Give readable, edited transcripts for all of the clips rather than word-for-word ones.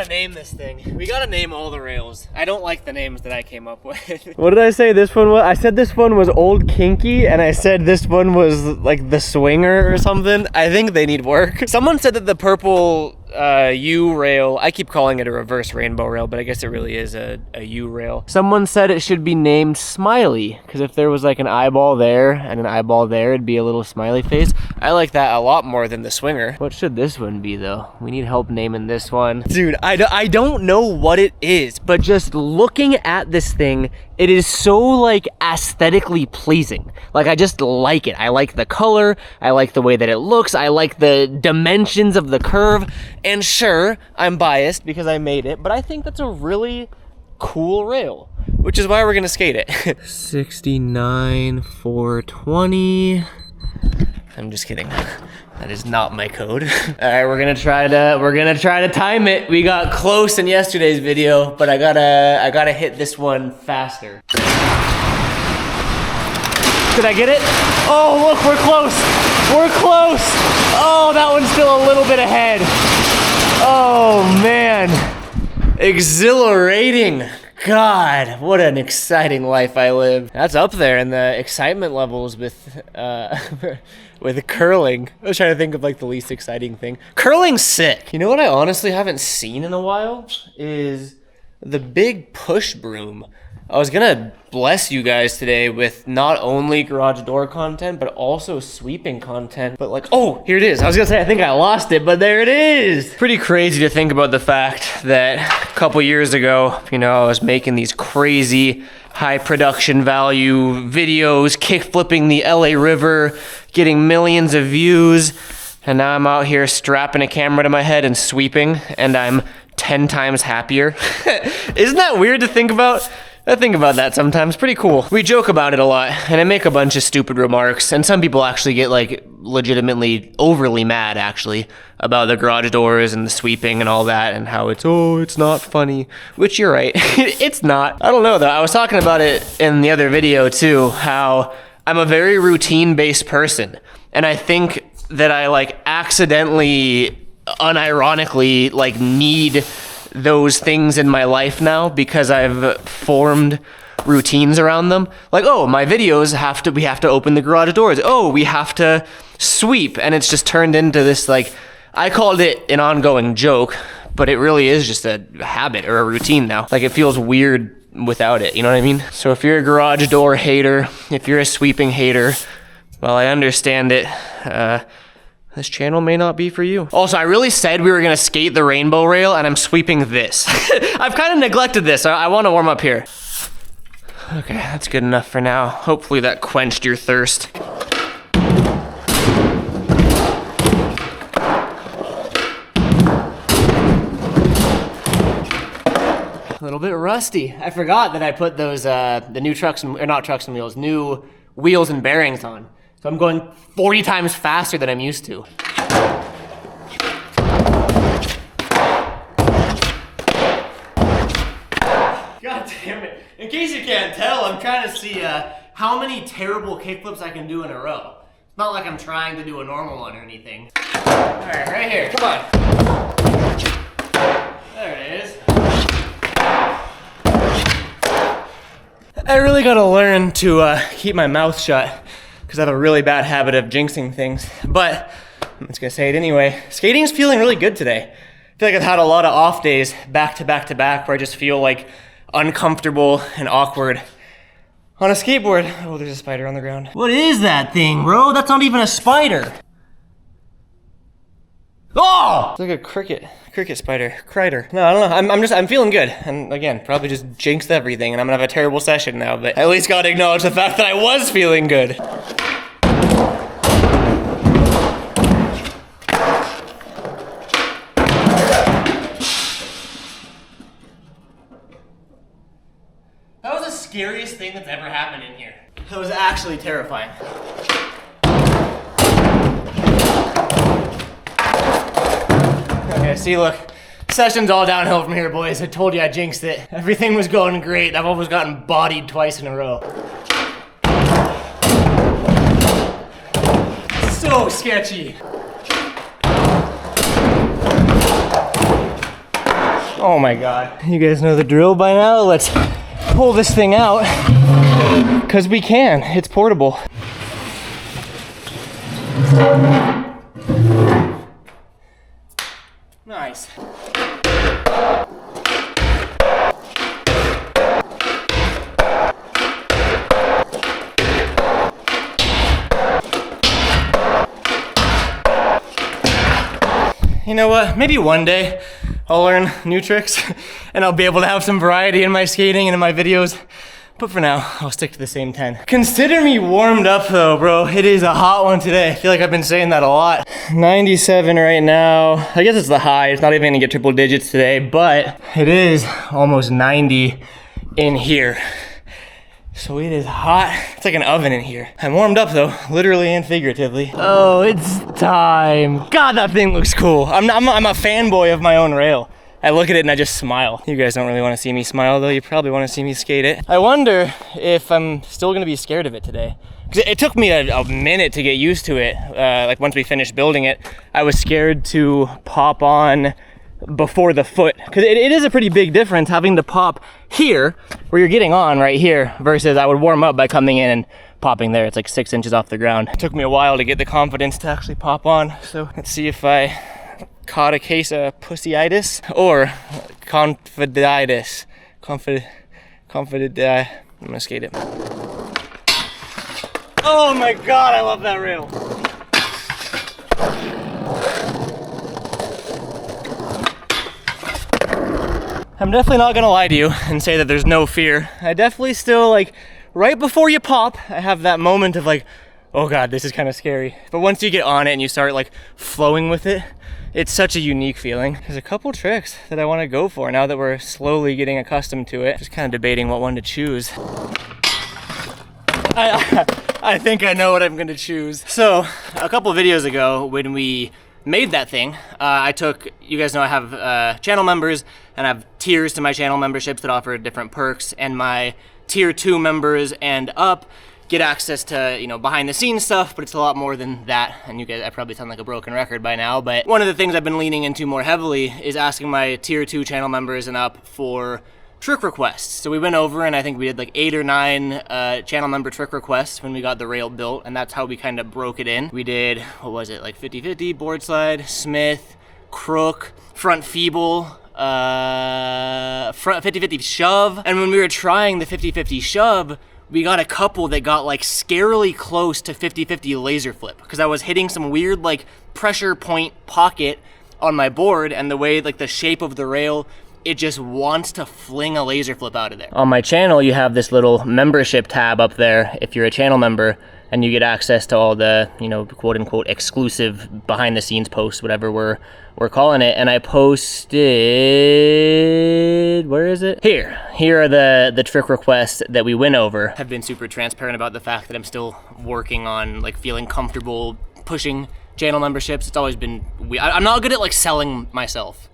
gotta name this thing. We gotta name all the rails. I don't like the names that I came up with. What did I say this one was? I said this one was Old Kinky, and I said this one was like the Swinger or something. I think they need work. Someone said that the purple U rail, I keep calling it a reverse rainbow rail, but I guess it really is a U rail. Someone said it should be named Smiley, because if there was like an eyeball there and an eyeball there, it'd be a little smiley face. I like that a lot more than the Swinger. What should this one be though? We need help naming this one. Dude, I don't know what it is, but just looking at this thing, it is so like aesthetically pleasing. Like I just like it. I like the color. I like the way that it looks. I like the dimensions of the curve. And sure, I'm biased because I made it, but I think that's a really cool rail, which is why we're gonna skate it. 69,420. I'm just kidding. That is not my code. All right, we're gonna try to time it. We got close in yesterday's video, but I gotta hit this one faster. Did I get it? Oh, look, we're close. We're close. Oh, that one's still a little bit ahead. Oh man, exhilarating. God, what an exciting life I live. That's up there in the excitement levels with curling. I was trying to think of like the least exciting thing. Curling's sick. You know what I honestly haven't seen in a while is the big push broom. I was gonna bless you guys today with not only garage door content, but also sweeping content. But like, oh, here it is. I was gonna say, I think I lost it, but there it is. Pretty crazy to think about the fact that a couple years ago, you know, I was making these crazy high production value videos, kick flipping the LA River, getting millions of views. And now I'm out here strapping a camera to my head and sweeping, and I'm 10 times happier. Isn't that weird to think about? I think about that sometimes. Pretty cool. We joke about it a lot, and I make a bunch of stupid remarks, and some people actually get like legitimately overly mad actually about the garage doors and the sweeping and all that, and how it's not funny, which you're right. It's not. I don't know though. I was talking about it in the other video too, how I'm a very routine-based person, and I think that I like accidentally, unironically like need those things in my life now because I've formed routines around them. Like, oh, my videos we have to open the garage doors. Oh, we have to sweep. And it's just turned into this, like, I called it an ongoing joke, but it really is just a habit or a routine now. Like, it feels weird without it, you know what I mean? So if you're a garage door hater, if you're a sweeping hater, well, I understand it. This channel may not be for you. Also, I really said we were gonna skate the rainbow rail, and I'm sweeping this. I've kind of neglected this. I wanna warm up here. Okay, that's good enough for now. Hopefully that quenched your thirst. A little bit rusty. I forgot that I put those, the new trucks, or not trucks and wheels, new wheels and bearings on. So I'm going 40 times faster than I'm used to. God damn it. In case you can't tell, I'm trying to see how many terrible kickflips I can do in a row. It's not like I'm trying to do a normal one or anything. All right, right here, come on. There it is. I really gotta learn to keep my mouth shut, because I have a really bad habit of jinxing things, but I'm just gonna say it anyway. Skating's feeling really good today. I feel like I've had a lot of off days back to back to back where I just feel like uncomfortable and awkward on a skateboard. Oh, there's a spider on the ground. What is that thing, bro? That's not even a spider. Oh! It's like a cricket spider, crider. No, I don't know, I'm feeling good. And again, probably just jinxed everything and I'm gonna have a terrible session now, but I at least gotta acknowledge the fact that I was feeling good. That was the scariest thing that's ever happened in here. That was actually terrifying. Okay, see, look, session's all downhill from here, boys. I told you I jinxed it. Everything was going great. I've almost gotten bodied twice in a row. So sketchy. Oh my God. You guys know the drill by now. Let's pull this thing out, because we can. It's portable. Nice. You know what? Maybe one day I'll learn new tricks and I'll be able to have some variety in my skating and in my videos. But for now, I'll stick to the same 10. Consider me warmed up though, bro. It is a hot one today. I feel like I've been saying that a lot. 97 right now. I guess it's the high. It's not even gonna get triple digits today, but it is almost 90 in here. So it is hot. It's like an oven in here. I'm warmed up though, literally and figuratively. Oh, it's time. God, that thing looks cool. I'm a fanboy of my own rail. I look at it and I just smile. You guys don't really want to see me smile though. You probably want to see me skate it. I wonder if I'm still gonna be scared of it today. Because it took me a minute to get used to it. Like once we finished building it, I was scared to pop on before the foot. Because it is a pretty big difference having to pop here, where you're getting on right here, versus I would warm up by coming in and popping there. It's like 6 inches off the ground. It took me a while to get the confidence to actually pop on. So let's see if I caught a case of pussyitis or confiditis. I'm gonna skate it. Oh my God, I love that rail. I'm definitely not gonna lie to you and say that there's no fear. I definitely still, like, right before you pop, I have that moment of like, oh God, this is kind of scary. But once you get on it and you start like flowing with it, it's such a unique feeling. There's a couple tricks that I want to go for now that we're slowly getting accustomed to it. Just kind of debating what one to choose. I think I know what I'm gonna choose. So a couple videos ago when we made that thing, I took, you guys know I have channel members and I have tiers to my channel memberships that offer different perks, and my tier 2 members and up get access to, you know, behind the scenes stuff, but it's a lot more than that. And you guys, I probably sound like a broken record by now, but one of the things I've been leaning into more heavily is asking my tier 2 channel members and up for trick requests. So we went over and I think we did like 8 or 9 channel member trick requests when we got the rail built, and that's how we kind of broke it in. We did, what was it, like 50-50, board slide, Smith, crook, front feeble, front 50-50 shove. And when we were trying the 50-50 shove, we got a couple that got like scarily close to 50-50 laser flip, because I was hitting some weird like pressure point pocket on my board, and the way like the shape of the rail, it just wants to fling a laser flip out of there. On my channel, you have this little membership tab up there if you're a channel member, and you get access to all the, you know, quote unquote exclusive behind the scenes posts, whatever we're calling it. And I posted, where is it? Here are the trick requests that we went over. I've been super transparent about the fact that I'm still working on like feeling comfortable pushing channel memberships. It's always been weird. I'm not good at like selling myself.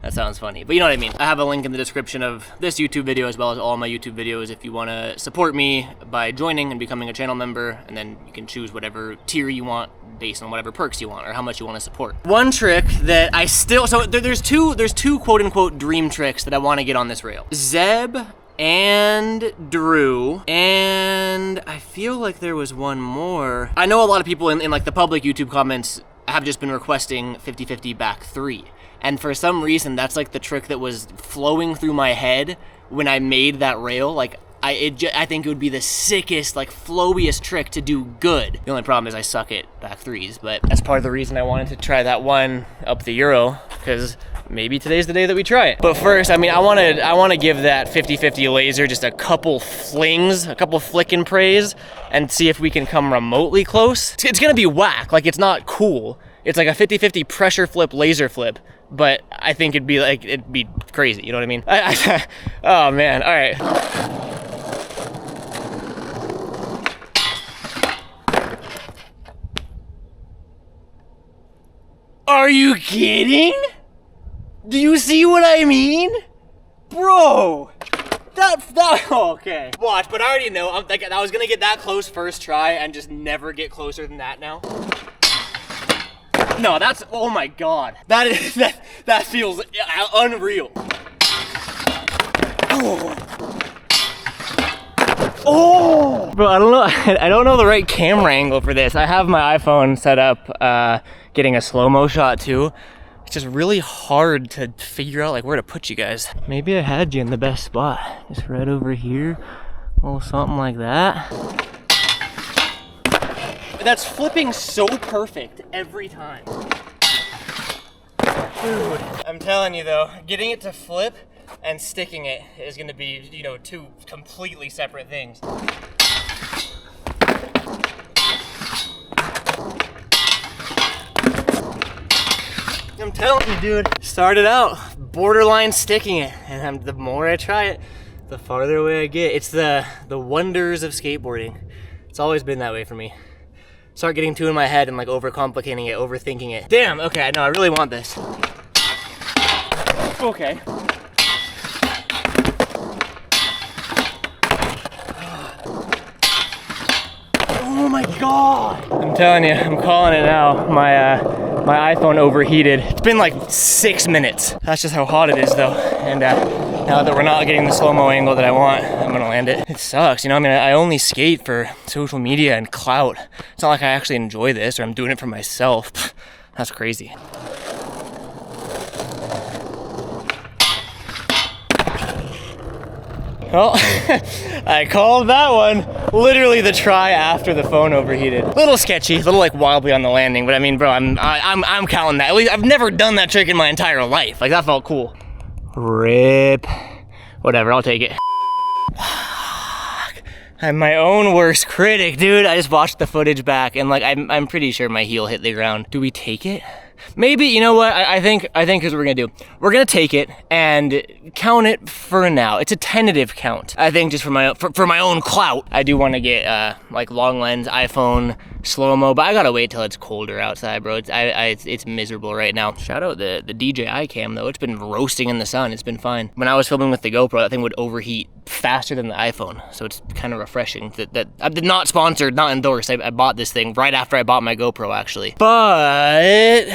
That sounds funny, but you know what I mean. I have a link in the description of this YouTube video as well as all my YouTube videos if you want to support me by joining and becoming a channel member, and then you can choose whatever tier you want based on whatever perks you want or how much you want to support. One trick that I still, so there's two quote unquote dream tricks that I want to get on this rail. Zeb and Drew, and I feel like there was one more. I know a lot of people in like the public YouTube comments have just been requesting 50-50 back 3. And for some reason, that's like the trick that was flowing through my head when I made that rail. Like, I think it would be the sickest, like, flowiest trick to do good. The only problem is I suck at back 3s, but that's part of the reason I wanted to try that one up the Euro, because maybe today's the day that we try it. But first, I mean, I want to give that 50-50 laser just a couple flings, a couple flick and praise, and see if we can come remotely close. It's gonna be whack, like, it's not cool. It's like a 50-50 pressure flip, laser flip. But I think it'd be crazy, you know what I mean? Oh man, all right. Are you kidding? Do you see what I mean? Bro, that, oh, okay. Watch, but I already know, I was gonna get that close first try and just never get closer than that now. No, that's, oh my God. That feels unreal. Oh, bro, I don't know. I don't know the right camera angle for this. I have my iPhone set up, getting a slow-mo shot too. It's just really hard to figure out like where to put you guys. Maybe I had you in the best spot. Just right over here, or something like that. That's flipping so perfect every time. Dude, I'm telling you though, getting it to flip and sticking it is gonna be, you know, two completely separate things. I'm telling you, dude, started out borderline sticking it, and the more I try it, the farther away I get. It's the wonders of skateboarding. It's always been that way for me. Start getting too in my head and like overcomplicating it, overthinking it. Damn, okay, no, I really want this. Okay. Oh my God! I'm telling you, I'm calling it now. My iPhone overheated. It's been like 6 minutes. That's just how hot it is though. And now that we're not getting the slow-mo angle that I want, I'm gonna land it. It sucks, you know, I mean, I only skate for social media and clout. It's not like I actually enjoy this or I'm doing it for myself. That's crazy. Well, I called that one. Literally the try after the phone overheated. Little sketchy, a little like wobbly on the landing, but I mean, bro, I'm counting that. At least I've never done that trick in my entire life. Like that felt cool. Rip. Whatever, I'll take it. I'm my own worst critic, dude. I just watched the footage back and like I'm pretty sure my heel hit the ground. Do we take it? Maybe, you know what, I think here's what we're gonna do. We're gonna take it and count it for now. It's a tentative count. I think just for my own clout. I do wanna get like long lens, iPhone, slow-mo, but I gotta wait till it's colder outside, bro. It's miserable right now. Shout out the DJI cam though. It's been roasting in the sun, it's been fine. When I was filming with the GoPro, that thing would overheat faster than the iPhone, so it's kind of refreshing. That I'm not sponsored, not endorsed. I bought this thing right after I bought my GoPro actually. But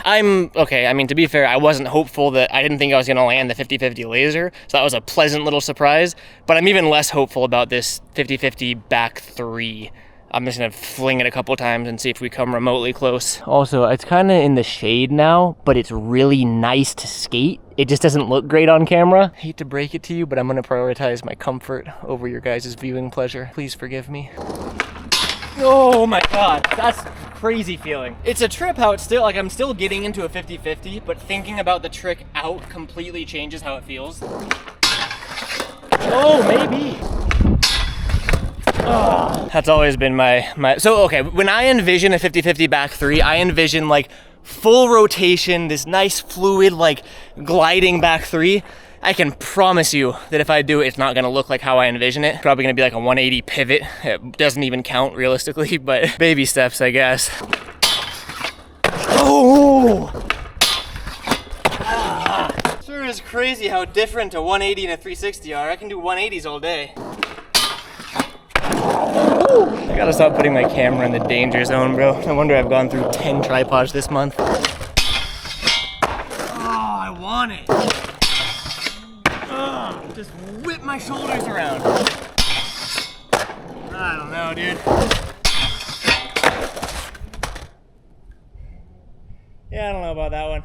I'm okay. I mean, to be fair, I wasn't hopeful that I didn't think I was gonna land the 50-50 laser, so that was a pleasant little surprise. But I'm even less hopeful about this 50-50 back 3. I'm just gonna fling it a couple times and see if we come remotely close. Also, it's kind of in the shade now, but it's really nice to skate. It just doesn't look great on camera. Hate to break it to you, but I'm gonna prioritize my comfort over your guys' viewing pleasure. Please forgive me. Oh my God, that's crazy feeling. It's a trip how it's still, like I'm still getting into a 50-50, but thinking about the trick out completely changes how it feels. Oh, maybe. Oh, that's always been my, so okay, when I envision a 50-50 back 3, I envision like full rotation, this nice fluid, like gliding back 3. I can promise you that if I do it, it's not gonna look like how I envision it. Probably gonna be like a 180 pivot. It doesn't even count realistically, but baby steps, I guess. Oh! Sure is crazy how different a 180 and a 360 are. I can do 180s all day. I gotta stop putting my camera in the danger zone, bro. No wonder I've gone through 10 tripods this month. Oh, I want it. Just whip my shoulders around. I don't know, dude. Yeah, I don't know about that one.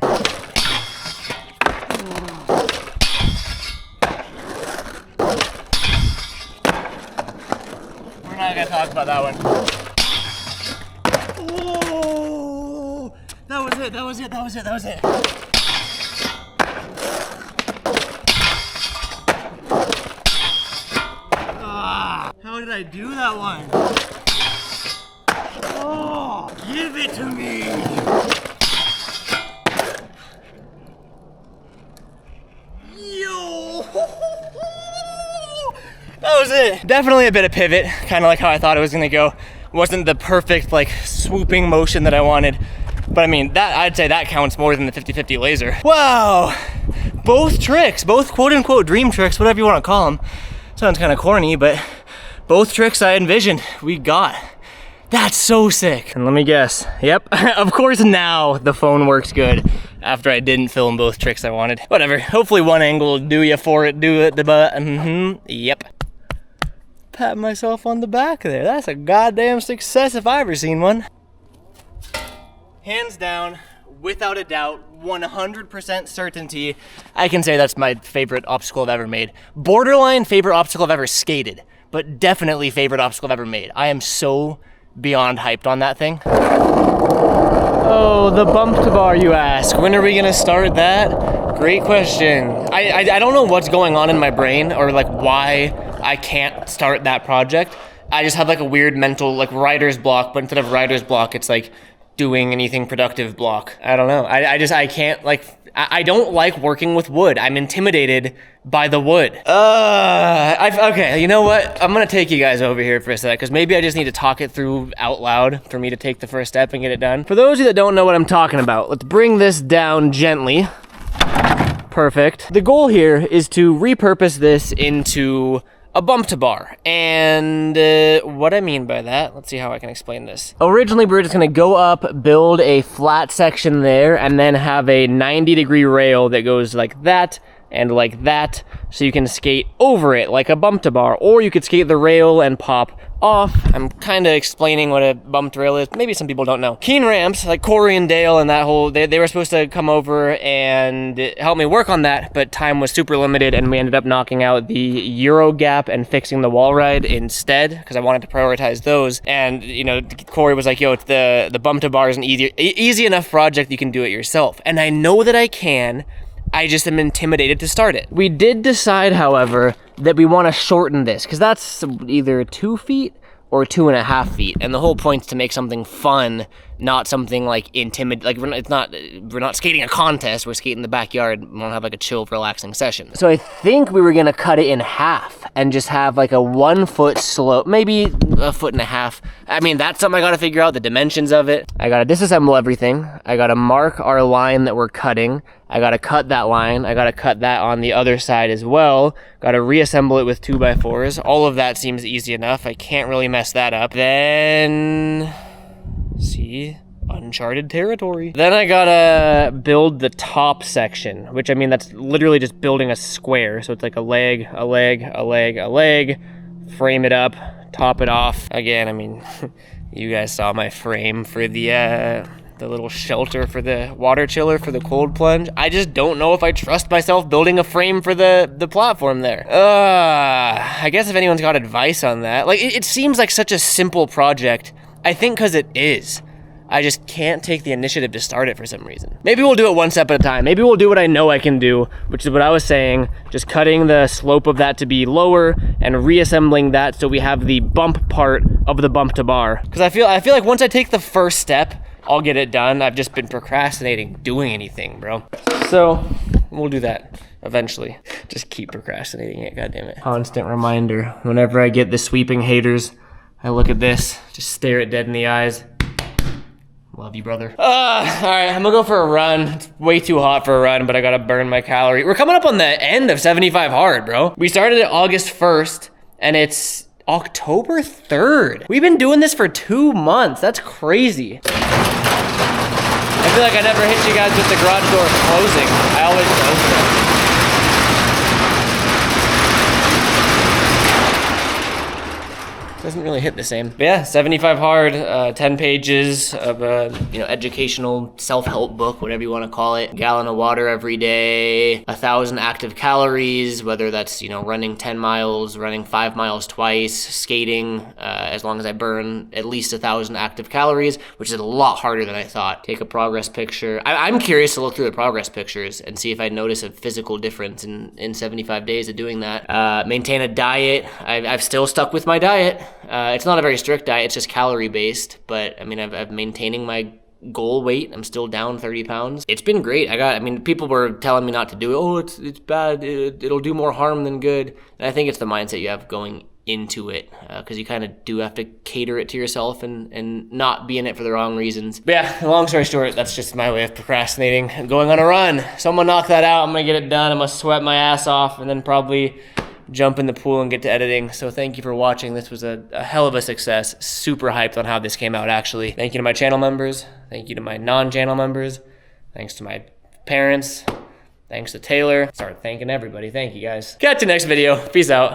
We're not gonna talk about that one. Oh, that was it, that was it, that was it, that was it. How did I do that one? Oh, give it to me! Yo! That was it. Definitely a bit of pivot, kind of like how I thought it was gonna go. Wasn't the perfect like swooping motion that I wanted. But I mean, that I'd say that counts more than the 50-50 laser. Wow! Both tricks, both quote-unquote dream tricks, whatever you want to call them. Sounds kind of corny, but both tricks I envisioned, we got. That's so sick. And let me guess. Yep. Of course now the phone works good after I didn't film both tricks I wanted. Whatever. Hopefully one angle will do ya for it. Do it. Yep. Pat myself on the back there. That's a goddamn success if I ever seen one. Hands down, without a doubt, 100% certainty, I can say that's my favorite obstacle I've ever made. Borderline favorite obstacle I've ever skated, but definitely favorite obstacle I've ever made. I am so beyond hyped on that thing. Oh, the bump to bar, you ask. When are we gonna start that? Great question. I don't know what's going on in my brain or like why I can't start that project. I just have like a weird mental like writer's block, but instead of writer's block, it's like doing anything productive block. I don't know. I can't like, I don't like working with wood. I'm intimidated by the wood. Okay, you know what? I'm gonna take you guys over here for a sec, because maybe I just need to talk it through out loud for me to take the first step and get it done. For those of you that don't know what I'm talking about, let's bring this down gently. Perfect. The goal here is to repurpose this into a bump to bar. And what I mean by that, let's see how I can explain this. Originally, we were just gonna go up, build a flat section there, and then have a 90-degree rail that goes like that and like that, so you can skate over it like a bump to bar, or you could skate the rail and pop off. I'm kind of explaining what a bumped rail is. Maybe some people don't know. Keen ramps, like Corey and Dale and that whole, they were supposed to come over and help me work on that, but time was super limited and we ended up knocking out the Euro gap and fixing the wall ride instead, because I wanted to prioritize those. And, you know, Corey was like, yo, it's the bump to bar is an easy enough project, you can do it yourself. And I know that I can, I just am intimidated to start it. We did decide, however, that we want to shorten this, because that's either 2 feet or 2.5 feet, and the whole point's to make something fun, not something like like we're not skating a contest, we're skating in the backyard, we want to have like a chill, relaxing session. So I think we were gonna cut it in half and just have like a 1 foot slope, maybe 1.5 feet. I mean, that's something I gotta figure out, the dimensions of it. I gotta disassemble everything. I gotta mark our line that we're cutting. I gotta cut that line. I gotta cut that on the other side as well. Gotta reassemble it with 2x4s. All of that seems easy enough. I can't really mess that up. Then, see, uncharted territory. Then I gotta build the top section, which I mean, that's literally just building a square. So it's like a leg, a leg, a leg, a leg, frame it up, top it off. Again, I mean, you guys saw my frame for the little shelter for the water chiller for the cold plunge. I just don't know if I trust myself building a frame for the platform there. I guess if anyone's got advice on that. Like, it seems like such a simple project. I think because it is. I just can't take the initiative to start it for some reason. Maybe we'll do it one step at a time. Maybe we'll do what I know I can do, which is what I was saying, just cutting the slope of that to be lower and reassembling that so we have the bump part of the bump to bar. Because I feel like once I take the first step, I'll get it done. I've just been procrastinating doing anything, bro. So we'll do that eventually. Just keep procrastinating it, goddammit. Constant reminder. Whenever I get the sweeping haters, I look at this, just stare it dead in the eyes. Love you, brother. All right, I'm gonna go for a run. It's way too hot for a run, but I gotta burn my calorie. We're coming up on the end of 75 hard, bro. We started it August 1st, and it's October 3rd. We've been doing this for 2 months. That's crazy. I feel like I never hit you guys with the garage door closing. I always close them. Doesn't really hit the same. But yeah, 75 hard, 10 pages of a educational self-help book, whatever you want to call it. Gallon of water every day, 1,000 active calories, whether that's running 10 miles, running 5 miles twice, skating, as long as I burn at least 1,000 active calories, which is a lot harder than I thought. Take a progress picture. I'm curious to look through the progress pictures and see if I notice a physical difference in 75 days of doing that. Maintain a diet. I've still stuck with my diet. It's not a very strict diet, it's just calorie based, but I mean, I'm maintaining my goal weight. I'm still down 30 pounds. It's been great. People were telling me not to do it. Oh, it's bad. It'll do more harm than good. And I think it's the mindset you have going into it, because you kind of do have to cater it to yourself and not be in it for the wrong reasons. But yeah, long story short, that's just my way of procrastinating and going on a run. So I'm gonna knock that out. I'm gonna get it done. I'm gonna sweat my ass off and then probably jump in the pool and get to editing. So thank you for watching. This was a hell of a success. Super hyped on how this came out, actually. Thank you to my channel members. Thank you to my non-channel members. Thanks to my parents. Thanks to Taylor. Start thanking everybody. Thank you guys. Catch you next video. Peace out.